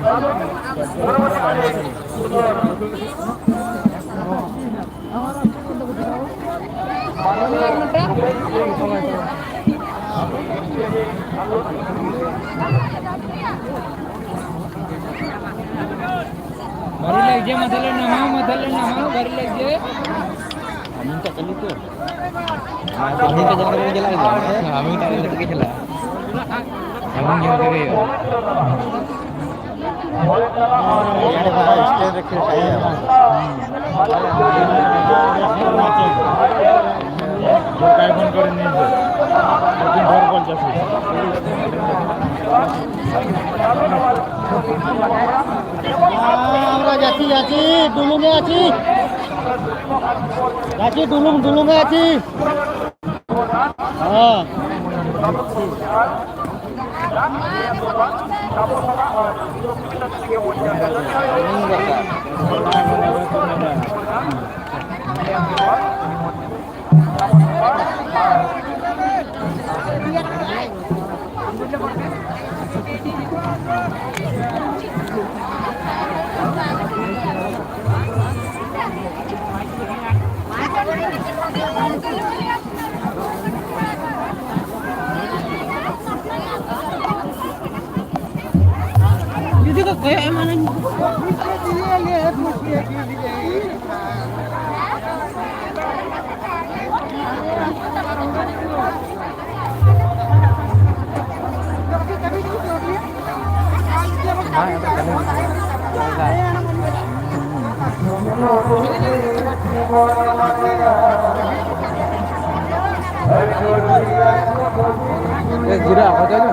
baru lagi nama baru lagi minta kali tu kami ke jalan lagi kami tak boleh pergi jalan emang yang pergi ya ada bahaya stay dekat saya berkait pun kau ni je mungkin baru pun jatuh আমরা যাচ্ছি দুলুমে আছি দুলুমে আছি হ্যাঁ kayak emang lihat musik gila apa tadi?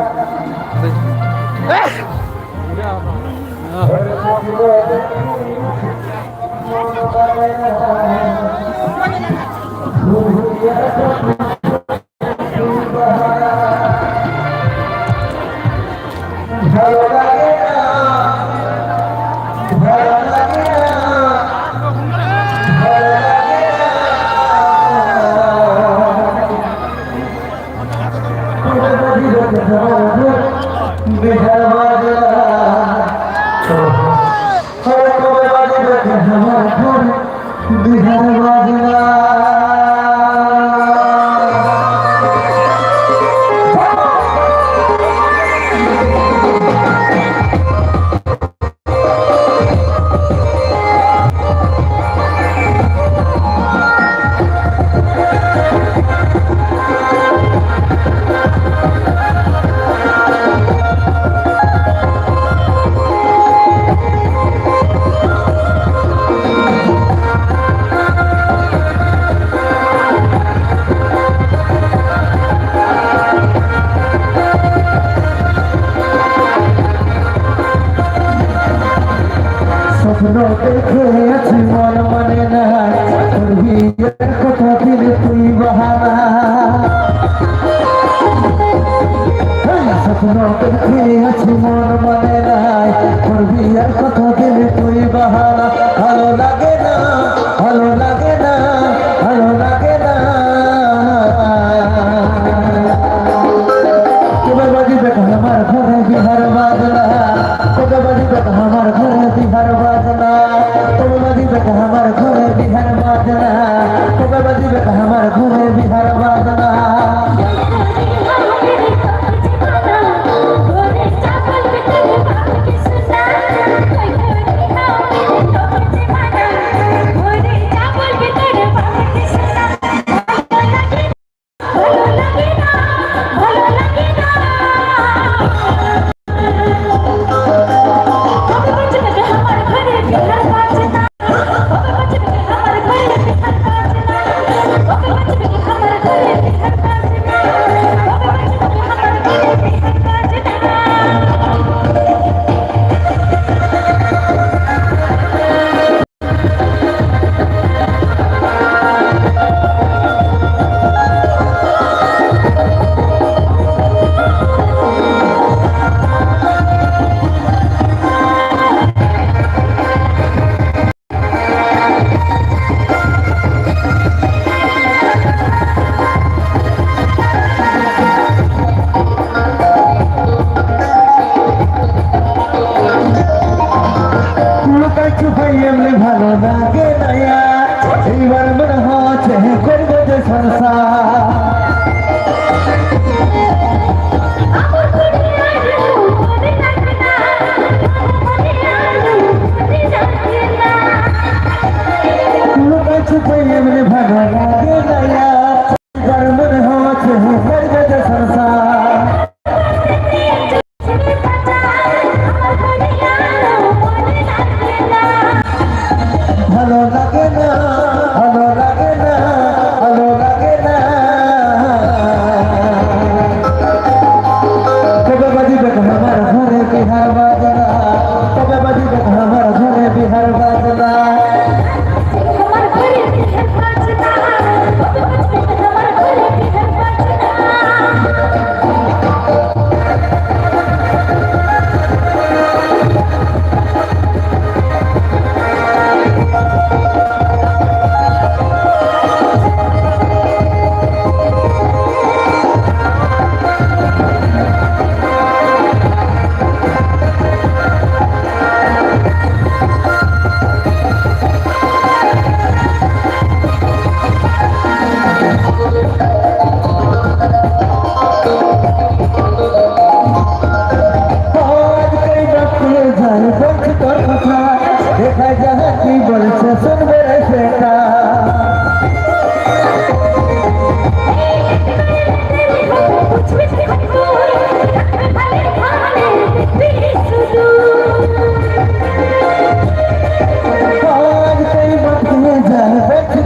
যাই বলছি তোর কথা দেখা যায় কি বলছে শুনবে রে সেটা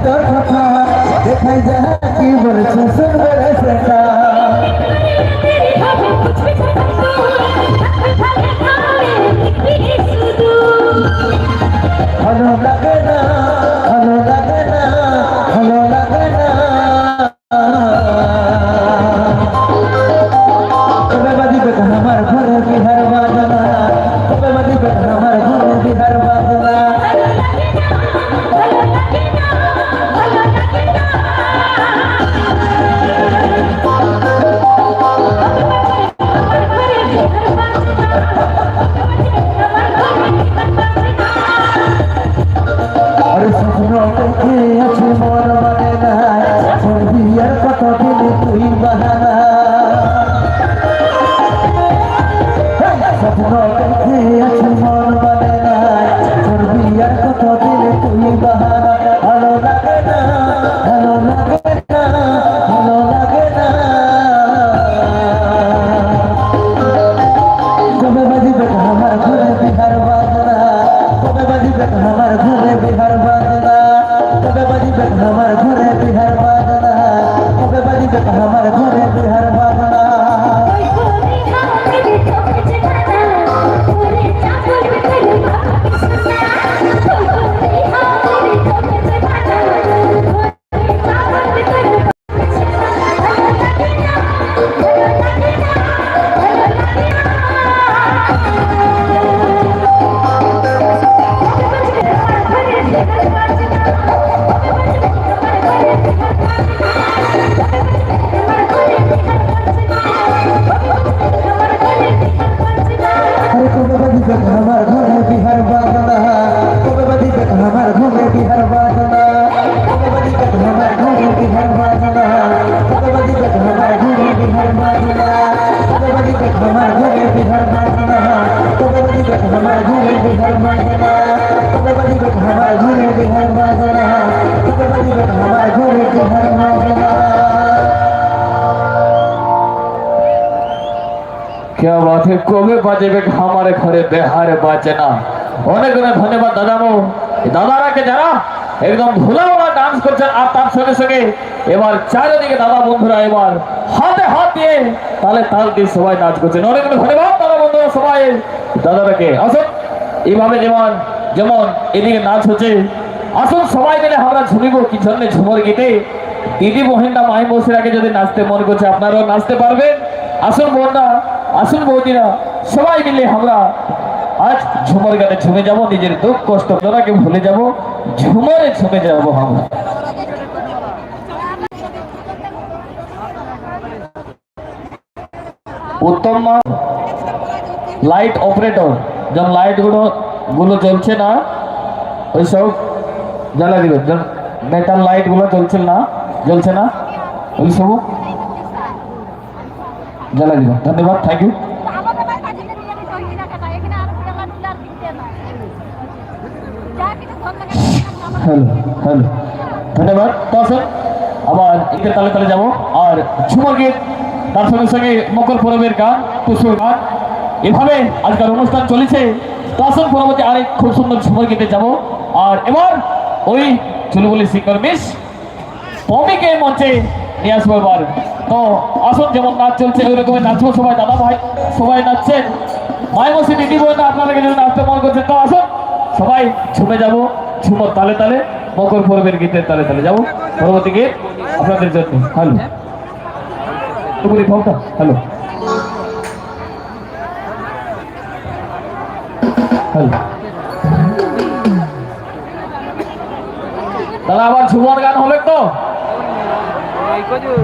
তোর কথা দেখাই যা কি বলছে শুনবে রে সেটা ভালো লাগে না ভালো লাগে না ভালো লাগে না তবে বাদিবে আমার ঘরে বিহার বাজনা তবে বাদিবে আমার ঘরে বিহার বাজনা তুই বাহানা স্বপ্ন দেখে আছে মন মানে নাই তোর বিয়ার কত দিলে তুই বাহানা ভালো লাগে না ভালো লাগে না ভালো লাগে না কবে বাজিবে আমার ঘরে বিহার বাজনা কবে বাজিবে আমার ঘরে বিহার বাজনা কবে বাজিবে আমার ঘরে বিহার বাজনা কবে বাজিবে আমার ঘরে বিহার বাজনা আমার ঘরে বিহার বাজনা কবে বাজিবে আমার ঘরে বিহার বাজনা কবে বাজিবে আমার ঘরে বিহার বাজনা কবে বাজিবে আমার ঘরে বিহার বাজনা কবে বাজিবে আমার ঘরে বিহার বাজনা কবে বাজিবে আমার ঘরে বিহার বাজনা কবে বাজিবে আমার ঘরে বিহার বাজনা কবে বাজিবে আমার ঘরে বিহার বাজনা क्या बात है कबे बाजेबे हमारे घरे बिहार बाजना অনেক অনেক ধন্যবাদ দাদামো দাদারাকে যারা একদম ভোলা ডান্স করছেন আর তার সঙ্গে সঙ্গে এবার চারিদিকে দাদা বন্ধুরা এবার হাতে হাত দিয়ে তালে তাল দিয়ে সবাই নাচ করছেন অনেক অনেক ধন্যবাদ দাদা বন্ধুরা সবাই দাদারাকে আসুন এইভাবে যেমন যেমন এদিকে নাচ হচ্ছে আসুন সবাই মিলে আমরা ঝুমিব কি জন্য ঝুমর গীতে দিদি বহিনরা মাই মৌসিরাকে যদি নাচতে মন করছে আপনারাও নাচতে পারবেন আসুন বোনরা আসুন বৌদিরা সবাই মিলে আমরা আজ ঝুমর গানে ঝুমে যাব নিজের দুঃখ কষ্ট জোড়াকে ভুলে যাব ঝুমরে ঝুমে যাব আমরা উত্তম লাইট অপারেটর যখন লাইট গুলো জ্বলছে না ওই সব জ্বালা দিবেন মেটাল লাইট গুলো জ্বলছে না ওই সব জ্বালা দিবেন ধন্যবাদ থ্যাংক ইউ হ্যালো হ্যালো ধন্যবাদ তো স্যার আবার এতে তালে তালে যাবো আর ঝুমর গীত তার সঙ্গে সঙ্গে মকর পরবের গান টুসুর গান এভাবে আজকাল অনুষ্ঠান চলেছে তো আসুন পরবর্তী আরেক খুব সুন্দর ঝুমর গীতে যাবো আর এবার ওই চুলবুলি সিঙ্গার মিস পমিকে মঞ্চে নিয়ে আসবো এবার তো আসুন যেমন নাচ চলছে ওই রকমের নাচবো সবাই দাদা ভাই সবাই নাচছেন মাই মসি দিদি বোন আপনাদেরকে যদি নাচতে মন করছেন তো আসুন সবাই ঝুমে যাবো ঝুমর তালে তালে মকর পরবের গীতের তালে তালে যাবো পরবর্তী গীত আপনাদের জন্য হ্যালো টুকুরি ফোনটা হ্যালো হ্যালো তাহলে আবার ঝুমর গান হবে তো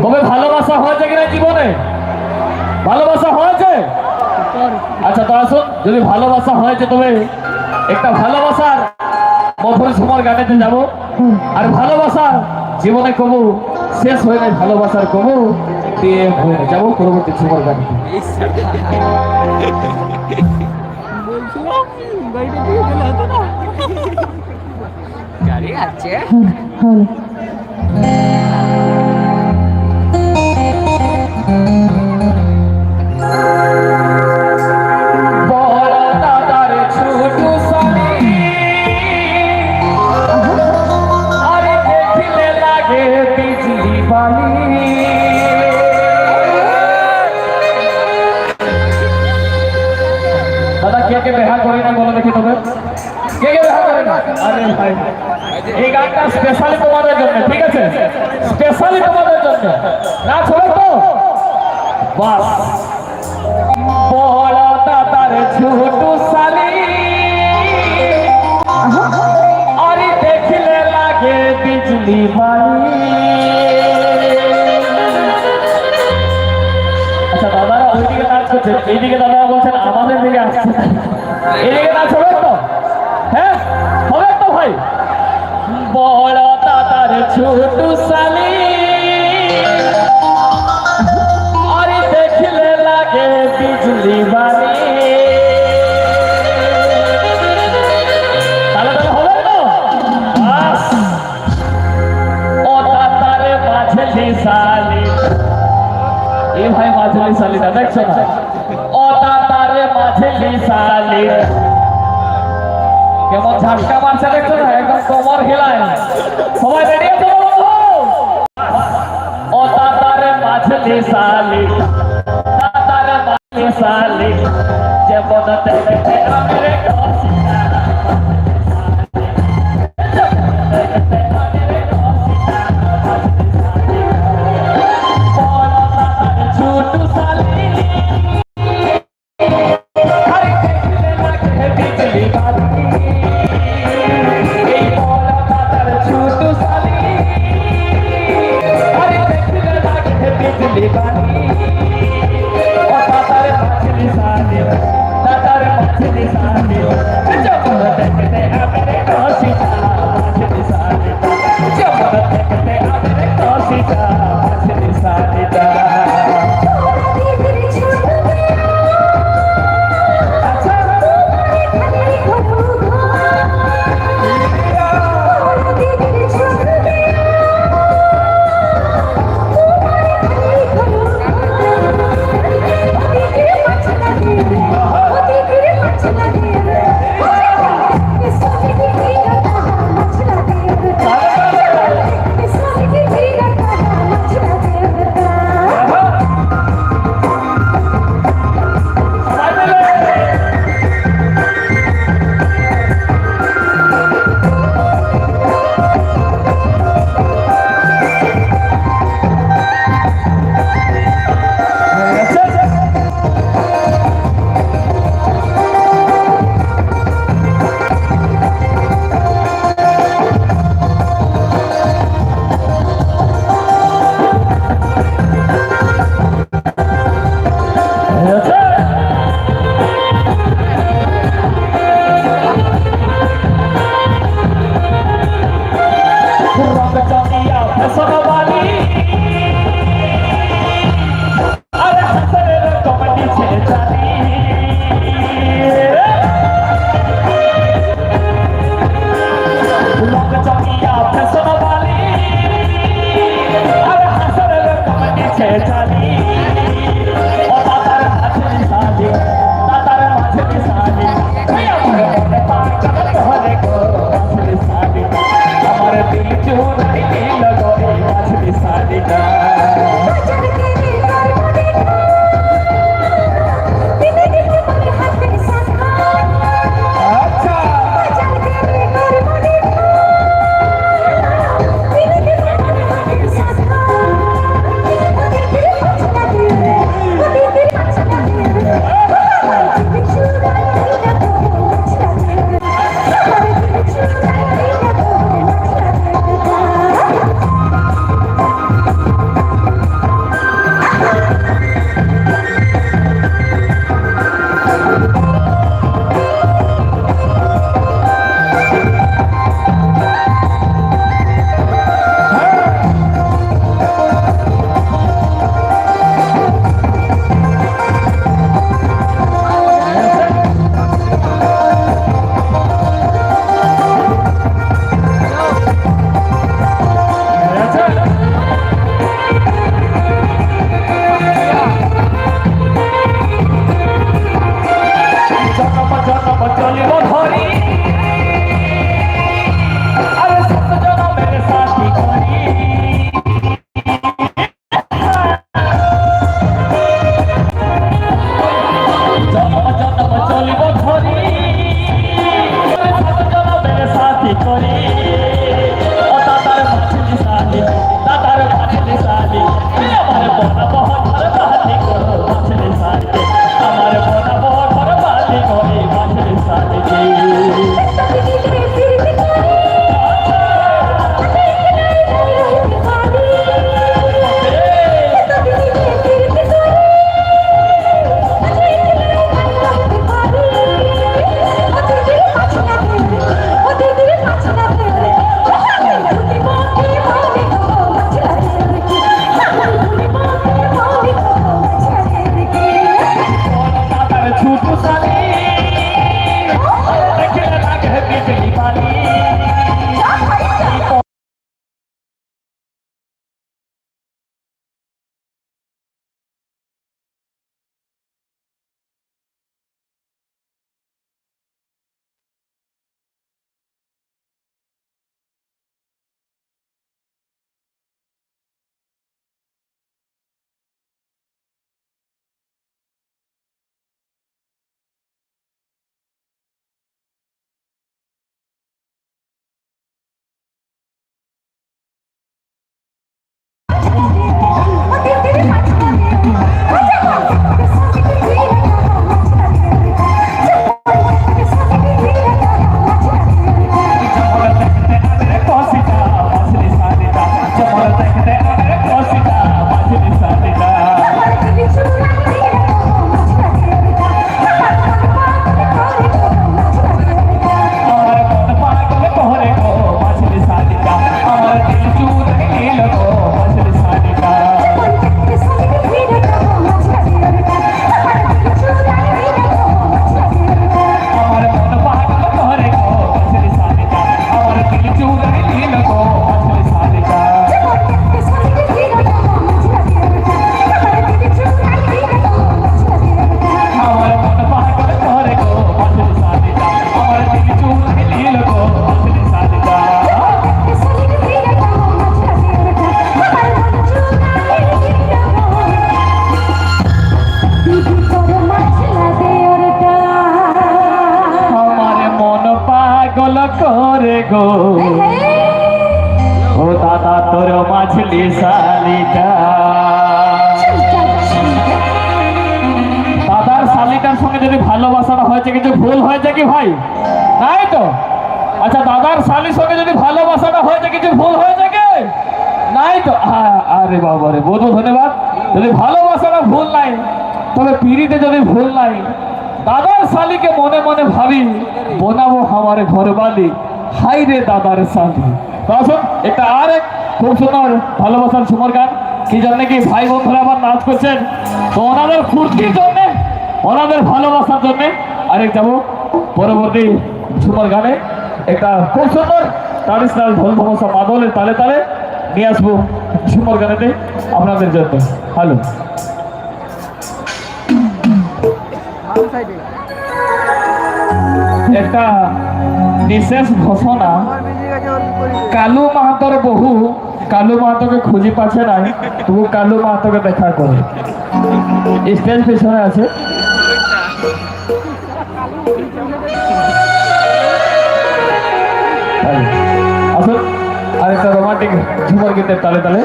তবে ভালোবাসা হয়েছে কিনা জীবনে ভালোবাসা হয়েছে আচ্ছা তো আসুন যদি ভালোবাসা হয়েছে তবে একটা ভালোবাসার মধুর ঝুমর গানেতে যাব আর ভালোবাসা জীবনে কবু শেষ হয়ে যায় ভালোবাসার কবু দিয়ে হয়ে যাবো পরবর্তী ঝুমর গানে গাড়িটা দিয়ে গেলে হতো না গাড়ি আছে বড় দাদার ছোট সালি আরে দেখলে লাগে বিজলি বালি দাদা কে বেহা করে না বলো দেখি তবে কে বেহা করে না আরে ভাই এই গানটা স্পেশালি তোমাদের জন্য ঠিক আছে স্পেশালি তোমাদের জন্য না ছোড়ো তো বাস বড় দাদার ছোট সালি আরে দেখলে লাগে বিজলি বালি আচ্ছা দাদারা ওইদিকে নাচ করছে এইদিকে দাদারা বলছেন আমাদের দিকে আসছে এইদিকে নাচ হবে তো হ্যাঁ হবে তো ভাই বড় দাদার ছোট সালি আরে দেখলে লাগে বিজলি বালি তাহলে তাহলে হবে তো বাস ও দাদারে মাঝলি সালি এ ভাই মাঝলি সালিটা দেখছো না ও দাদারে মাঝলি সালি কেমন ঝাটকা মারছে দেখছো না একদম কোমর হিলায় সবাই রেডি আছো বন্ধু ও দাদারে মাঝলি সালি দাদারে মাঝলি সালি যেমন দেখতে আমরে কসিনা ছোট সালি আরে দেখলে লাগে বিজলি বালি এই বড় দাদার ছোট সালি আরে দেখলে লাগে বিজলি বালি ও দাদার মাঝলি সালি দাদার মাঝলি সালি যেমন দেখতে আমরে কসিনা মাঝলি সালি যেমন দেখতে আমরে কসিনা মাঝলি সালিটা সাজকে করে গো ও দাদা তোর মাছলি শালিকা দাদার শালিকার সঙ্গে যদি ভালোবাসাটা হয়েছে কিছু ভুল হয়েছে কি ভাই তাই তো আচ্ছা দাদার শালির সঙ্গে যদি ভালোবাসাটা হয়েছে কিছু ভুল হয়েছে কি নাই তো আরে বাবা রে বহুত ধন্যবাদ যদি ভালোবাসাটা ভুল নাই তবে পিড়িতে যদি ভুল নাই দাদার শালিকে মনে মনে ভাবি বোনাবো আমার ঘর বালি হাই রে দাদার শালি তখন এটা আর এক খুব সুন্দর ভালোবাসার ঝুমর গান কি জন্য কি ভাই বন্ধুরা আবার নাচ করছেন তো ওনাদের ফুর্তির জন্য ওনাদের ভালোবাসার জন্য আরেক যাবো পরবর্তী ঝুমর গানে একটা খুব সুন্দর ট্রাডিশনাল ঢোল ধমসা মাদলের তালে তালে নিয়ে আসবো ঝুমর গানেতে আপনাদের জন্য হ্যালো একটা বিশেষ ঘোষণা কালু মাহাতোর বহু কালু মাহাতোকে খুঁজে পাচ্ছে না তবু কালু মাহাতোকে দেখা করে স্টেজ পিছনে আছে আসুন আরেকটা রোমান্টিক ঝুমর গীতের তালে তালে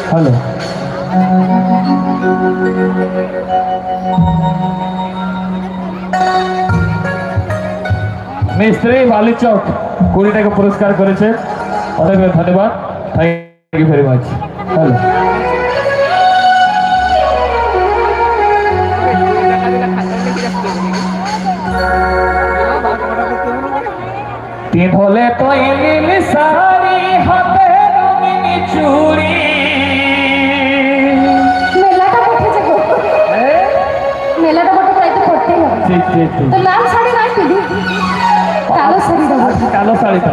হ্যালো মিস্ত্রি বালিচক 20 টাকা পুরস্কার করেছে অনেক ধন্যবাদ thank you very much hello তিন হলে তো নীল শাড়ি হাতে রঙিন চুড়ি মেলাটা উঠেছে গো মেলাটা বটে তাই তো করতেই হবে ঠিক ঠিক ঠিক তো লাল শাড়ি নয় পিদি কালো শাড়ি দেবো কালো শাড়ি তো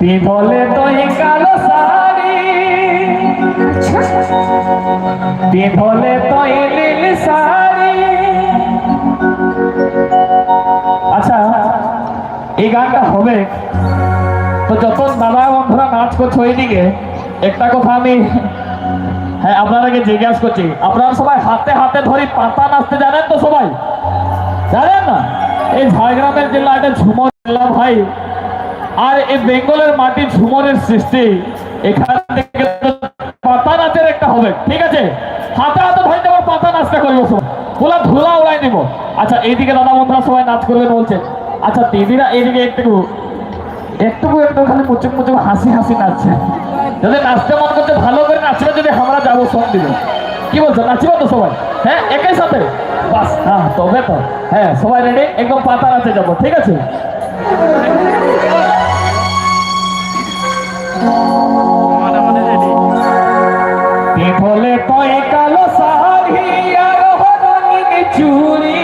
তিন হলে তো কালো শাড়ি তিন হলে তো নীল শাড়ি আচ্ছা এই গানটা হবে তো যত দাদা বন্ধুরা নাচ করছে ওইদিকে একটা কথা আমি হ্যাঁ আপনাদেরকে জিজ্ঞাসা করছি আপনারা সবাই হাতে হাতে ধরি পাতা নাচতে জানেন তো সবাই জানেন না এই ঝাড়গ্রামের জেলা একটা ঝুমর জেলা ভাই আর এই বেঙ্গলের মাটির ঝুমরের সৃষ্টি এখান থেকে পাতা নাচের একটা হবে ঠিক আছে হাতে হাতে ধরে যাবো পাতা নাচটা করবো সবাই পুরো ধুলা উড়াই নিব আচ্ছা এইদিকে দাদা বন্ধুরা সবাই নাচ করবেন বলছে আচ্ছা দিদিরা এদিকে একটু খালি মুচুক মুচুক হাসি হাসি নাচছে। যদি নাচতে মন করতে ভালো করে নাচবে, যদি আমরা যাবো সব দিবে। কি বলছো, নাচবে তো সবাই? হ্যাঁ, একই সাথে বাস। হ্যাঁ তবে তো হ্যাঁ, সবাই রেডি, একদম পাতা নাচে যাবো, ঠিক আছে? বলে কয় কালো শাড়ি আর হরণির চুড়ি,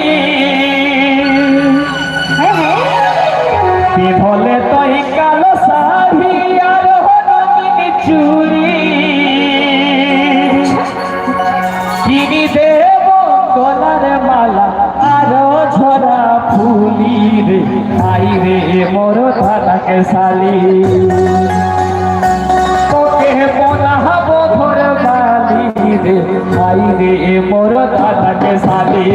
বলে কয় কালো শাড়ি আর হরণির চুড়ি, কিনি দেব গলার মালা আর ঝরা ফুলি রে, আই রে মোর ধানাকে শালি, তোকে বনাবো ঘর বালি রে, আই রে মোর ধানাকে শালি।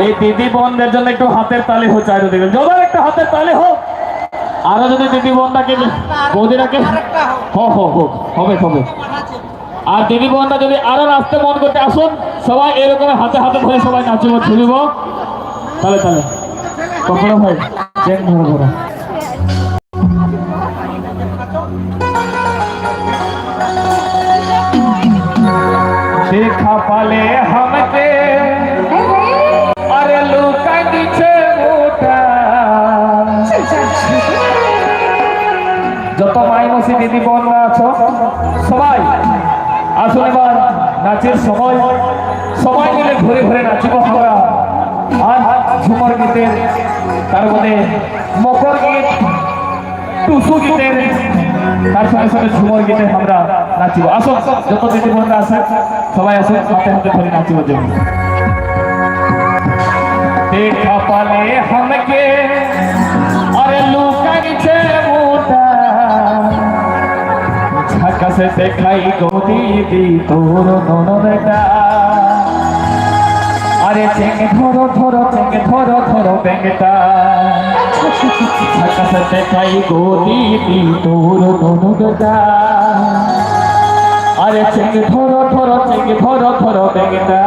এই দিদি বোনদের জন্য একটু হাতের তালি হো চাই দিবেন, জোরে একটা হাতের তালি হোক। আরো যদি দিদি বোনটাকে বৌদিরাকে হবে হবে। আর দিদি বোনটা যদি আরো নাচতে মন করতে আসুন, সবাই এরকম হাতে হাতে ধরে সবাই নাচিব ঝুলিব তালে তালে। কখনো ভাই চেন ধরো ধরো। देखा पाले हमके अरे लुका नीचे मोटा যত মাই মসি দিদি বোনরা আছো সবাই আসুন, এবার নাচের সময় সবাই মিলে ঘুরে ঘুরে নাচিব আমরা। আর ঝুমর গীতের তার মধ্যে মকর গীত, টুসু গীতের তার সঙ্গে সঙ্গে ঝুমর গীতে আমরা নাচিব। আসুন যত দিদি বোনরা আছে সবাই আসুন, হাতে হাতে ধরে নাচিব জন্য। देखा पाले हमके अरे लुका नीचे मोटा झका से देखाई गोदी दी तोर दोनों बेटा अरे चेंगे धरो धरो चेंगे धरो धरो बेटा झका से देखाई गोदी दी तोर दोनों बेटा अरे चेंगे धरो धरो चेंगे धरो धरो बेटा।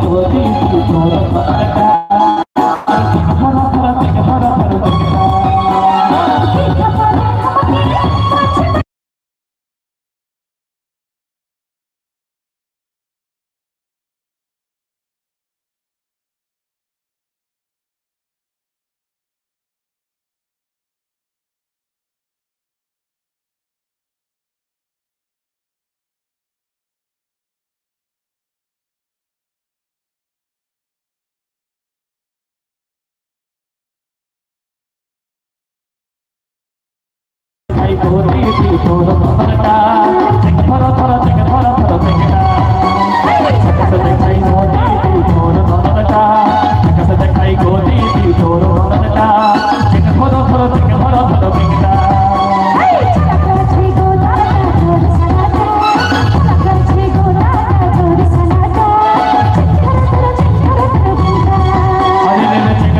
গতি তোর ধরা ধরা থেকে ধরা ধরা থেকে গতি তোর ধরাটা ধরা ধরা থেকে ধরা ধরা থেকে দেখাই গতি তোর ধরাটা দেখাই গতি তোর ধরাটা ধরা ধরা থেকে ধরা ধরা থেকে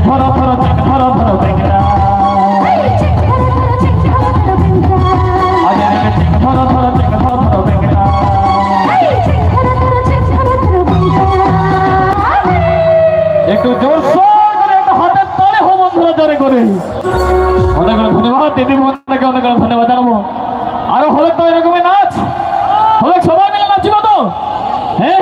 ধরা ধরা থেকে ধরা ধরা থেকে একটু জোর করে একটা হাতের তালে হো বন্ধুরা জোরে করে অনেক অনেক ধন্যবাদ দিদি বন্ধুকে অনেক অনেক ধন্যবাদ জানাবো আরো হলে তো এরকমই নাচ হলে সবাই মিলে নাচিব তো হ্যাঁ